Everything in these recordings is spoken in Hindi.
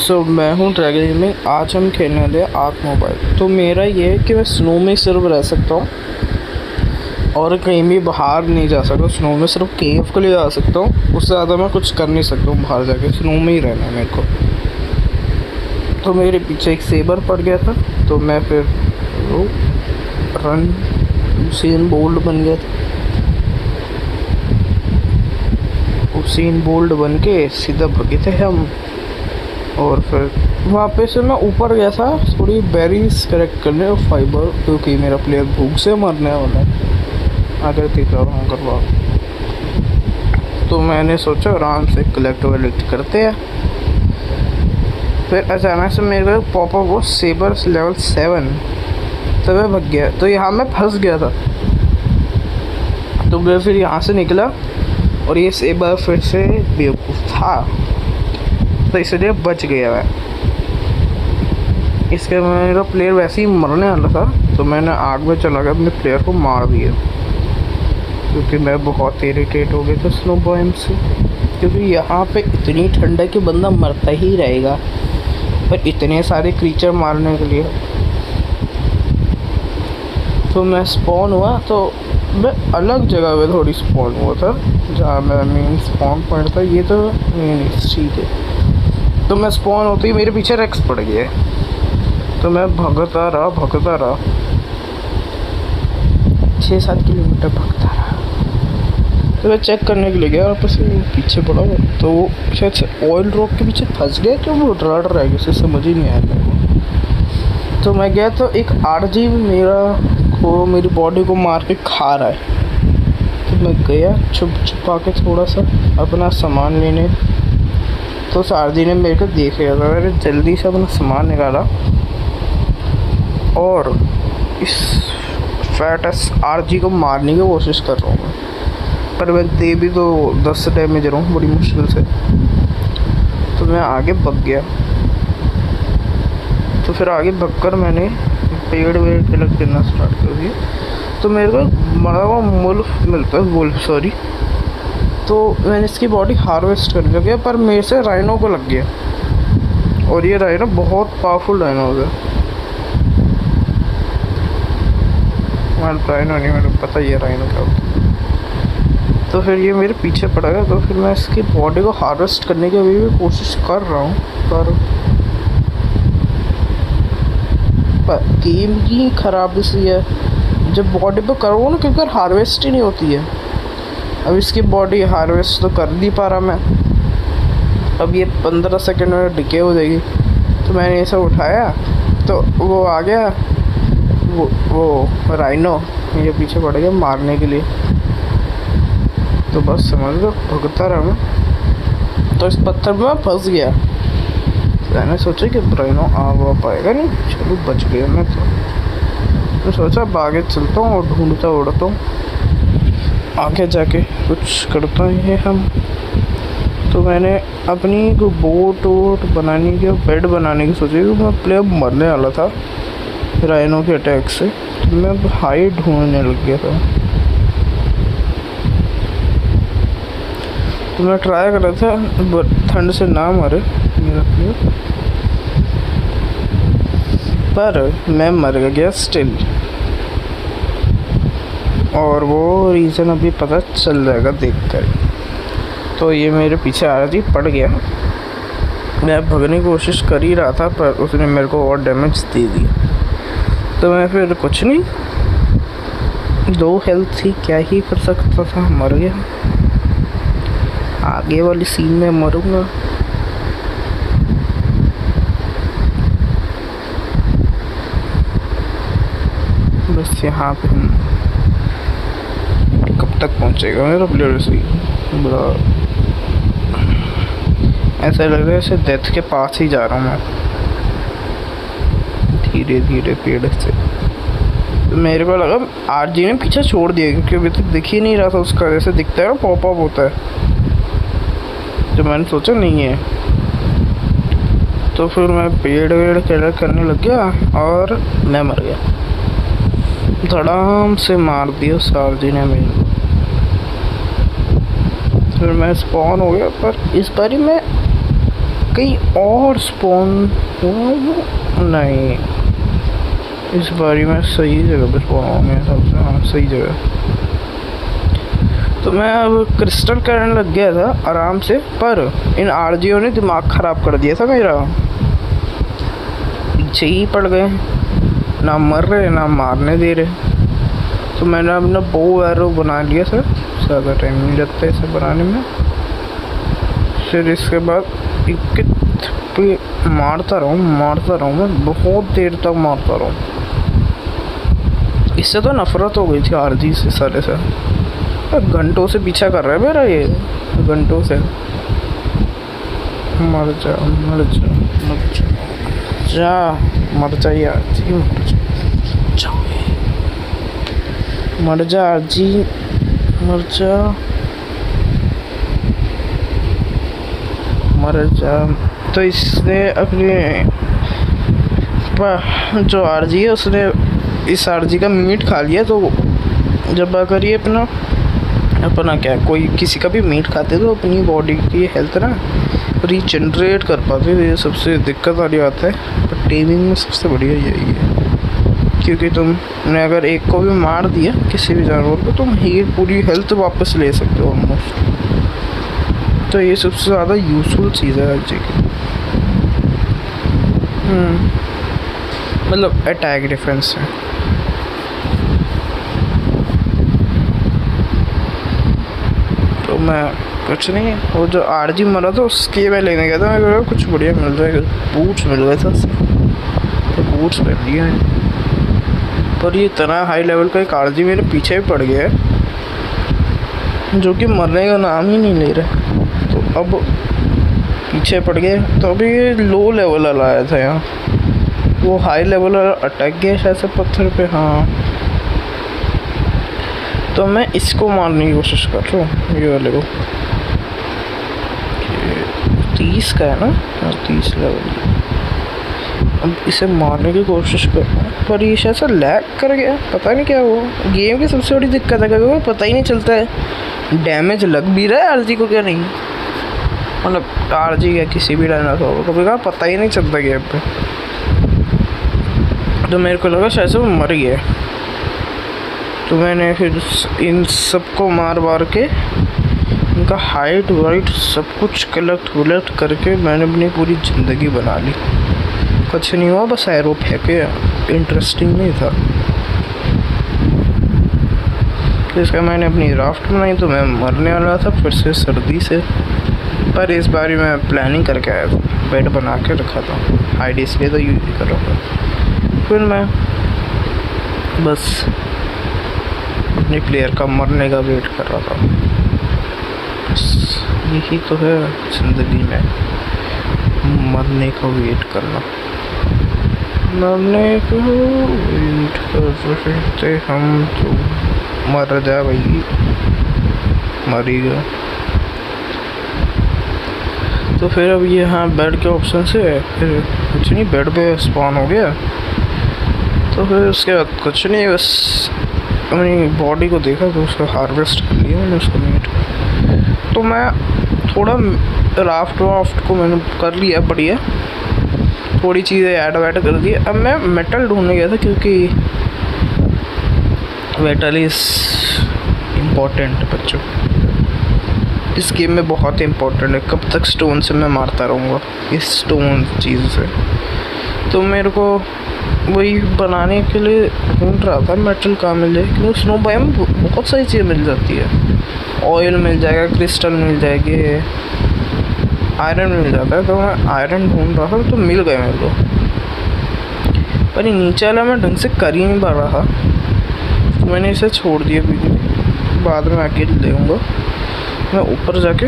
सो मैं हूँ ड्रैगन में। आज हम खेलने वाले हैं आर्क मोबाइल। तो मेरा ये है कि मैं स्नो में सिर्फ रह सकता हूँ और कहीं भी बाहर नहीं जा सकता। स्नो में सिर्फ केव के लिए जा सकता हूँ, उससे ज़्यादा मैं कुछ कर नहीं सकता हूँ। बाहर जाके स्नो में ही रहना है मेरे को। तो मेरे पीछे एक सेबर पड़ गया था, तो मैं फिर वो रन उसेन बोल्ट बन गया था। उसेन बोल्ट बन के सीधा भगे थे हम। और फिर वहाँ पे से मैं ऊपर गया था थोड़ी बेरीज कलेक्ट करने और फाइबर, क्योंकि मेरा प्लेयर भूख से मरने वाला है। अगर देख रहा हूँ करवा, तो मैंने सोचा आराम से कलेक्ट करते हैं। फिर अचानक से मेरे को पॉपअप वो सेबर लेवल 7, तो मैं भग गया। तो यहाँ मैं फंस गया था, तो मैं फिर यहाँ से निकला और ये सेबर फिर से बेवकूफ़ था, तो इसलिए बच गया मैं। इसके मेरा प्लेयर वैसे ही मरने वाला था, तो मैंने आग में चला गया, अपने प्लेयर को मार दिया, क्योंकि मैं बहुत इरिटेट हो गया था स्नो बॉयम से। क्योंकि यहाँ पे इतनी ठंड है कि बंदा मरता ही रहेगा, पर इतने सारे क्रीचर मारने के लिए। तो मैं स्पॉन हुआ, तो मैं अलग जगह पे थोड़ी स्पॉन हुआ था, जहाँ मेरा मेन स्पॉन पॉइंट था। ये तो मेन स्ट्रीट है। तो मैं स्पॉन होते ही मेरे पीछे रेक्स पड़ गया, तो मैं भगता रहा 6-7 किलोमीटर भगता रहा। तो मैं चेक करने के लिए गया, और से पीछे पड़ा हुआ, तो वो शायद से ऑयल ड्रॉप के पीछे फंस गया, तो वो रड़ रह गया, उसे समझ ही नहीं आया मेरे को। तो मैं गया, तो एक आरजी मेरी बॉडी को मार के खा रहा है। तो मैं गया छुपा के थोड़ा सा अपना सामान लेने, तो सारजी ने मेरे को देख लिया था। मैंने जल्दी से अपना सामान निकाला और इस फैट आरजी को मारने की कोशिश कर रहा हूँ, पर मैं दे भी तो 10 डैमेज रहा हूँ बड़ी मुश्किल से। तो मैं आगे भग गया। तो फिर आगे भगकर मैंने पेड़ कलेक्ट करना स्टार्ट कर दिया। तो मेरे को मरा हुआ वुल्फ सॉरी। तो मैंने इसकी बॉडी हार्वेस्ट करने लगा, पर मेरे से राइनो को लग गया, और ये राइनो बहुत पावरफुल राइनो हो गया। राइनो नहीं, मेरे को पता ही है राइनो क्या होता है। तो फिर ये मेरे पीछे पड़ गया। तो फिर मैं इसकी बॉडी को हार्वेस्ट करने की अभी भी कोशिश कर रहा हूँ, पर गेम की खराबी सी है, जब बॉडी पे करो ना, क्योंकि हार्वेस्ट ही नहीं होती है। अब इसकी बॉडी हार्वेस्ट तो कर नहीं पा रहा मैं। अब ये 15 सेकंड में डिके हो जाएगी। तो मैंने इसे उठाया, तो वो आ गया, वो राइनो मेरे पीछे पड़ गया मारने के लिए। तो बस समझ लो भुगता रहा मैं। तो इस पत्थर में मैं फंस गया। मैंने सोचा कि राइनो आ पाएगा नहीं, चलो बच गया मैं। तो सोचा अब आगे चलता हूँ और ढूंढता उड़ता हूँ, आगे जाके कुछ करता है हम। तो मैंने अपनी बोट वोट बनाने की, बेड बनाने की सोची, क्योंकि मैं प्लेयर मरने वाला था राइनो के अटैक से। तो मैं हाइट ढूंढने लग गया था। तो मैं ट्राई कर रहा था ठंड से ना मरे मेरा प्लेयर, पर मैं मर गया स्टिल। और वो रीज़न अभी पता चल जाएगा देखकर। तो ये मेरे पीछे आ रही पड़ गया। मैं भगने की कोशिश कर ही रहा था, पर उसने मेरे को और डैमेज दे दिया। तो मैं फिर कुछ नहीं, 2 हेल्थ थी, क्या ही कर सकता था, मर गया। आगे वाली सीन में मरूंगा। बस यहाँ पे कब तक पहुँचेगा मेरा प्लेयर से बड़ा ऐसा लग रहा है जैसे डेथ के पास ही जा रहा हूँ मैं, धीरे धीरे पेड़ से। तो मेरे को लगा आरजी ने पीछे छोड़ दिया, क्योंकि अभी तक दिख ही नहीं रहा था उसका, जैसे दिखता है ना पॉपअप होता है। तो मैंने सोचा नहीं है। तो फिर मैं पेड़ कलेक्ट करने लग गया और मैं मर गया। धड़ाम से मार दिया उस आरजी ने मेरे को। फिर मैं स्पॉन हो गया, पर इस बारी मैं कहीं और स्पॉन नहीं, इस बारी में सही जगह पर स्पॉन हुआ मेरे हिसाब से। हाँ सही जगह। तो मैं अब क्रिस्टल करने लग गया था आराम से, पर इन आरजीओ ने दिमाग ख़राब कर दिया था मेरा। पीछे ही पड़ गए, ना मर रहे ना मारने दे रहे। तो मैंने अपना बो एरो बना लिया था, ज़्यादा टाइम नहीं लगता इसे बनाने में। फिर इसके बाद एक पे मारता रहूँ मैं, बहुत देर तक मारता रहूँ। इससे तो नफरत हो गई थी आरजी से साले से। घंटों से पीछा कर रहा है मेरा ये, घंटों से। मर जा मर जा मर जा मर जा यार जी, मर जा जी, मर जा मर जा। तो इसने अपने जो आरजी है उसने इस आरजी का मीट खा लिया। तो जब अगर ये अपना क्या कोई किसी का भी मीट खाते तो अपनी बॉडी की हेल्थ ना रीजनरेट कर पाते। ये सबसे दिक्कत वाली बात है, पर टेमिंग में सबसे बढ़िया यही है, क्योंकि तुमने अगर एक को भी मार दिया किसी भी जानवर को, तुम पूरी हेल्थ वापस ले सकते हो ऑलमोस्ट। तो ये सबसे ज़्यादा यूज़फुल चीज़ है हर जगह। मतलब अटैक डिफेंस है। तो मैं कुछ नहीं, वो जो आरजी मरा था उसके मैं लेने गया था। मैं कहा कुछ बढ़िया मिल जाएगा, बूट्स मिल गए थे उससे, तो बूट्स ले लिए हैं। पर ये इतना हाई लेवल का एक आरजी मेरे पीछे भी पड़ गया है, जो कि मरने का नाम ही नहीं ले रहे। तो अब पीछे पड़ गए, तो अभी ये लो लेवल वाला आया था यहाँ, वो हाई लेवल वाला अटक गया शायद से पत्थर पे। हाँ तो मैं इसको मारने की कोशिश कर रहा हूँ, ये वाले को। 30 का है ना, 30 लेवल। अब इसे मारने की कोशिश कर रहा हूँ, पर ये शायद से लैग कर गया, पता नहीं क्या हुआ। गेम की सबसे बड़ी दिक्कत है कि पता ही नहीं चलता है डैमेज लग भी रहा है आरजी को क्या नहीं। मतलब आरजी या किसी भी डायनासोर को कभी कहा पता ही नहीं चलता गेम पे। तो मेरे को लगा शायद से वो मर गया। तो मैंने फिर इन सबको मार के इनका हाइट वाइट सब कुछ कलेक्ट करके मैंने अपनी पूरी ज़िंदगी बना ली। कुछ नहीं हुआ, बस एरो फेंके, इंटरेस्टिंग नहीं था। इसका मैंने अपनी राफ्ट बनाई, तो मैं मरने वाला था फिर से सर्दी से। पर इस बार मैं प्लानिंग करके आया था, बेड बना के रखा था, हाइड इसलिए तो यूज कर रहा था। फिर मैं बस अपने प्लेयर का मरने का वेट कर रहा था। बस यही तो है ज़िंदगी में, मरने का वेट करना। मरने को वेट कर रहे थे हम, तो मर जा भाई, मर ही गया। तो फिर अब ये हाँ बेड के ऑप्शन से फिर कुछ नहीं, बेड पे स्पॉन हो गया। तो फिर उसके बाद कुछ नहीं, बस अपनी बॉडी को देखा तो उसका हार्वेस्ट कर लिया मैंने उसका मीट। तो मैं थोड़ा राफ्ट को मैंने कर लिया बढ़िया, थोड़ी चीज़ें ऐड कर दी। अब मैं मेटल ढूंढने गया था, क्योंकि मेटल इज़ इम्पोर्टेंट बच्चों, इस गेम में बहुत इम्पोर्टेंट है। कब तक स्टोन से मैं मारता रहूँगा इस स्टोन चीज़ से। तो मेरे को वही बनाने के लिए ढूंढ रहा था मेटल कहाँ मिल जाए, क्योंकि स्नो बायोम बहुत सारी चीज़ें मिल जाती है। ऑयल मिल जाएगा, क्रिस्टल मिल जाएगी, आयरन मिल जाता है। तो मैं आयरन ढूंढ रहा था, तो मिल गए मेरे को। पर ये नीचे वाला मैं ढंग से कर ही नहीं पा रहा, तो मैंने इसे छोड़ दिया। बाद में आके देखूँगा। मैं ऊपर जाके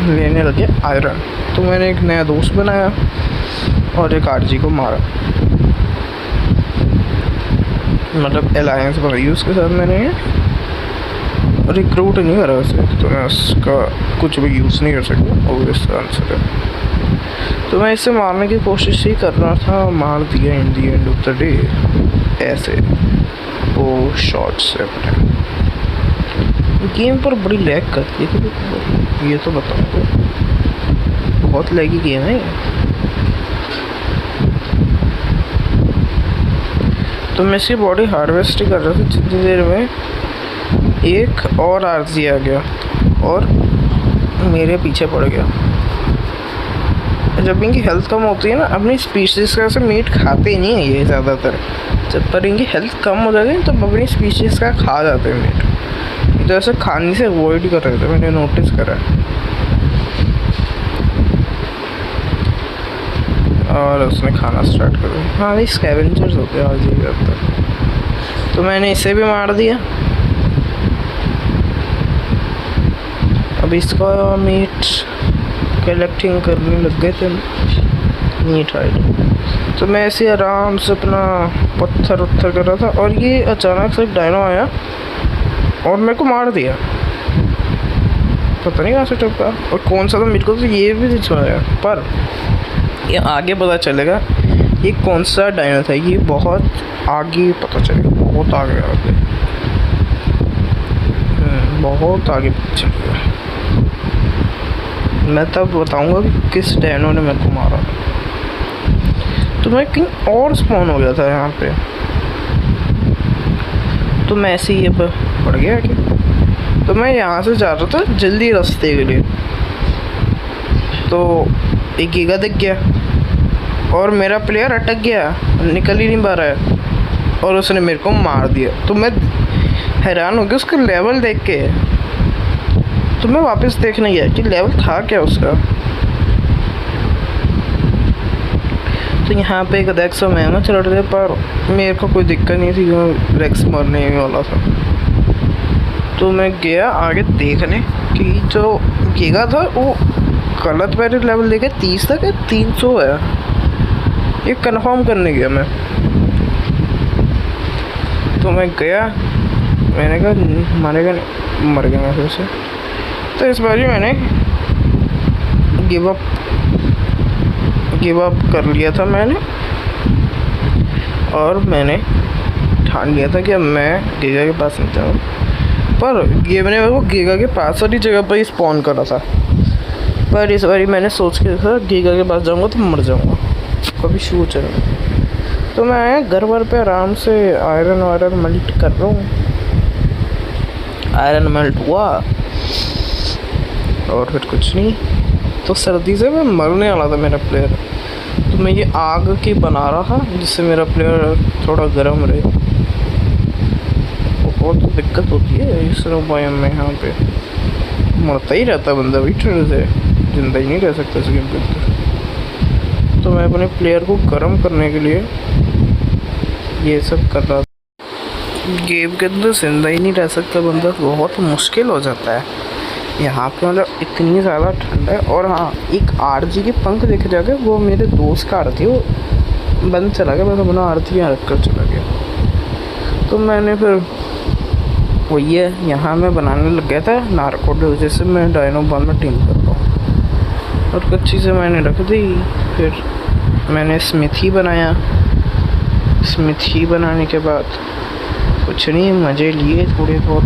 लेने लगे आयरन। तो मैंने एक नया दोस्त बनाया और एक आरजी को मारा, मतलब अलायंस बनाई उसके साथ। मैंने रिक्रूट नहीं करा उसे, तो मैं उसका कुछ भी यूज़ नहीं कर सकता, ऑब्वियस आंसर है। तो मैं इसे मारने की कोशिश ही कर रहा था, मार दिया इन दी एंड ऑफ द डे ऐसे वो शॉट से। अपने गेम पर बड़ी लैग करती है, ये तो बताऊँ बहुत लैगी गेम है। तो मैं इसकी बॉडी हार्वेस्ट कर रहा था, जितनी देर में एक और आरजी आ गया और मेरे पीछे पड़ गया। जब इनकी हेल्थ कम होती है ना, अपनी स्पीशीज़ का से मीट खाते ही नहीं है ये ज़्यादातर। जब पर इनकी हेल्थ कम हो जाती है तो अपनी स्पीशीज़ का खा जाते हैं मीट। तो ऐसे खाने से अवॉइड कर रहे थे, मैंने नोटिस करा। और उसने खाना स्टार्ट कर दिया। हाँ भाई, स्कैवेंजर्स होते हैं आज ही करता। तो मैंने इसे भी मार दिया। अब इसका मीट कलेक्टिंग करने लग गए थे मीट हाइड। तो मैं ऐसे आराम से अपना पत्थर उत्थर कर रहा था और ये अचानक से एक डायनो आया और मेरे को मार दिया। पता नहीं कहाँ से टपका और कौन सा था, मेरे को तो ये भी नहीं सुनाया। पर ये आगे पता चलेगा ये कौन सा डायनो था। ये बहुत आगे पता चलेगा, बहुत आगे बहुत आगे पता चलेगा। मैं तब बताऊंगा कि किस डायनो ने मेरे को मारा। तो मैं कहीं और स्पॉन हो गया था यहाँ पे। तो मैं ऐसे ही पड़ गया कि तो मैं यहाँ से जा रहा था जल्दी रास्ते के लिए। तो एक गीगा दिख गया और मेरा प्लेयर अटक गया, निकल ही नहीं पा रहा है और उसने मेरे को मार दिया। तो मैं हैरान हो गया उसका लेवल देख के। तो मैं वापस देखने गया कि लेवल था क्या उसका। तो यहाँ पे एक रेक्स और महंगा चल रहे थे, पर मेरे को कोई दिक्कत नहीं थी क्योंकि रेक्स मरने वाला था। तो मैं गया आगे देखने कि जो गीगा था वो गलत मैंने लेवल देखे 30 तक है, 300 है। ये कंफर्म करने गया मैं। तो मैं गया, मैंने कहा मारेगा नहीं, मर गया मैं फिर से। तो इस बार मैंने गिव अप कर लिया था मैंने। और मैंने ठान लिया था कि अब मैं गीगा के पास नहीं जाऊँ। पर गेम ने मेरे को गीगा के पास वाली जगह पर ही स्पॉन करा था। पर इस बार मैंने सोच के था गीगा के पास जाऊँगा तो मर जाऊँगा, कभी शू चलेगा। तो मैं आया घर भर पे आराम से आयरन मेल्ट कर रहा हूँ। आयरन मेल्ट हुआ और फिर कुछ नहीं। तो सर्दी से मैं मरने वाला था मेरा प्लेयर। तो मैं ये आग की बना रहा था जिससे मेरा प्लेयर थोड़ा गर्म रहे। बहुत तो दिक्कत होती है इस बायोम में, यहाँ पे मरता ही रहता बंदा भी, ठंड से जिंदा ही नहीं रह सकता इस गेम के अंदर। तो मैं अपने प्लेयर को गर्म करने के लिए ये सब कर रहा था। गेम के अंदर जिंदा ही नहीं रह सकता बंदा, बहुत मुश्किल हो जाता है यहाँ पे। मतलब इतनी ज़्यादा ठंड है। और हाँ, एक आरजी के पंख देखे जाके, वो मेरे दोस्त का आरती, वो बंद चला गया। मैं अपना आरती यहाँ रख कर चला गया। तो मैंने फिर वो ये यहाँ मैं बनाने लग गया था नारकोड, जैसे मैं डायनो बॉल में टीम करता हूँ। और कुछ चीज़ें मैंने रख दी। फिर मैंने स्मिथी बनाया। स्मिथी बनाने के बाद कुछ नहीं, मज़े लिए थोड़े बहुत।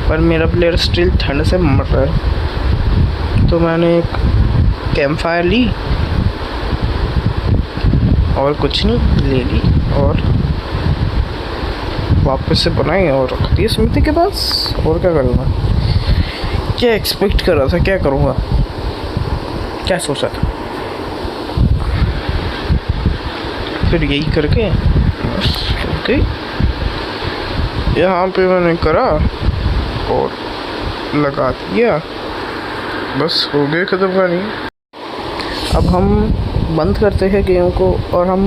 पर मेरा प्लेयर स्टिल ठंड से मर रहा है। तो मैंने एक कैंप फायर ली और कुछ नहीं ले ली और वापस से बनाई और रख दी स्मिथी के पास। और क्या करूँगा, क्या एक्सपेक्ट कर रहा था, क्या करूँगा, क्या सोचा था। फिर यही करके बस ओके यहाँ पे मैंने करा और लगा दिया। बस हो गए ख़त्म कहानी। अब हम बंद करते हैं गेम को और हम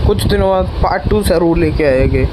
कुछ दिनों बाद पार्ट 2 ज़रूर लेके आएंगे।